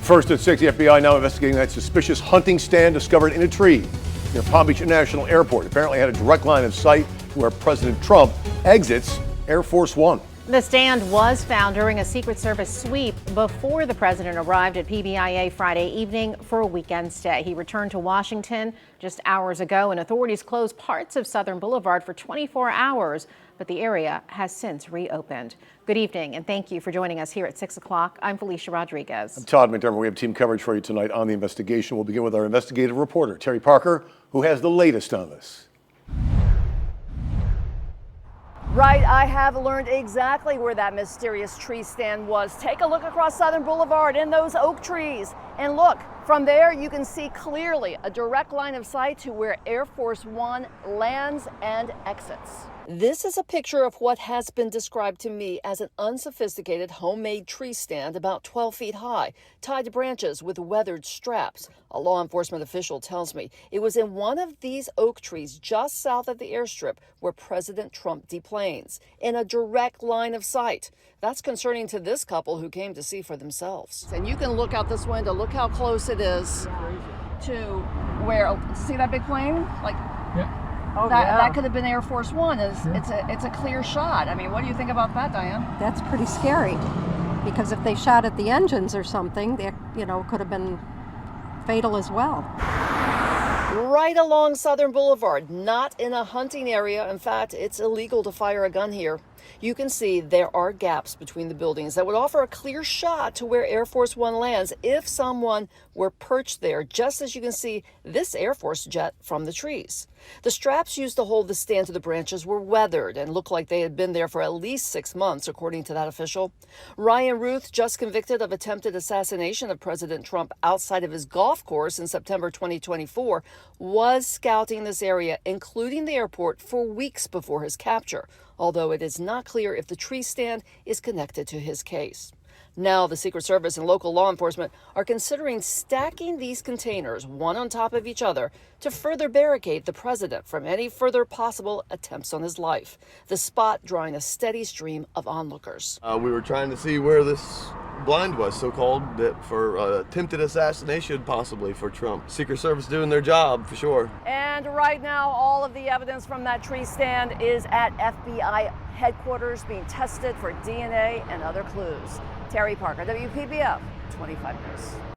First at 6, the FBI now investigating that suspicious hunting stand discovered in a tree near Palm Beach International Airport. Apparently had a direct line of sight to where President Trump exits Air Force One. The stand was found during a Secret Service sweep before the president arrived at PBIA Friday evening for a weekend stay. He returned to Washington just hours ago, and authorities closed parts of Southern Boulevard for 24 hours, but the area has since reopened. Good evening, and thank you for joining us here at 6 o'clock. I'm Felicia Rodriguez. I'm Todd McDermott. We have team coverage for you tonight on the investigation. We'll begin with our investigative reporter, Terry Parker, who has the latest on this. Right, I have learned exactly where that mysterious tree stand was. Take a look across Southern Boulevard in those oak trees. And look, from there you can see clearly a direct line of sight to where Air Force One lands and exits. This is a picture of what has been described to me as an unsophisticated homemade tree stand about 12 feet high, tied to branches with weathered straps. A law enforcement official tells me it was in one of these oak trees just south of the airstrip where President Trump deplanes, in a direct line of sight. That's concerning to this couple who came to see for themselves. And you can look out this window, look how close it is to where, see that big plane? Like, yeah. Oh, that could have been Air Force One. It's a clear shot. I mean, what do you think about that, Diane? That's pretty scary, because if they shot at the engines or something, they, could have been fatal as well. Right along Southern Boulevard, not in a hunting area. In fact, it's illegal to fire a gun here. You can see there are gaps between the buildings that would offer a clear shot to where Air Force One lands if someone were perched there, just as you can see this Air Force jet from the trees. The straps used to hold the stand to the branches were weathered and looked like they had been there for at least 6 months, according to that official. Ryan Ruth, just convicted of attempted assassination of President Trump outside of his golf course in September 2024, was scouting this area, including the airport, for weeks before his capture, although it is not clear if the tree stand is connected to his case. Now, the Secret Service and local law enforcement are considering stacking these containers one on top of each other to further barricade the president from any further possible attempts on his life. The spot drawing a steady stream of onlookers. We were trying to see where this blind was, so-called, that for attempted assassination, possibly, for Trump. Secret Service doing their job, for sure. And right now, all of the evidence from that tree stand is at FBI headquarters being tested for DNA and other clues. Terry Parker, WPBF 25 News.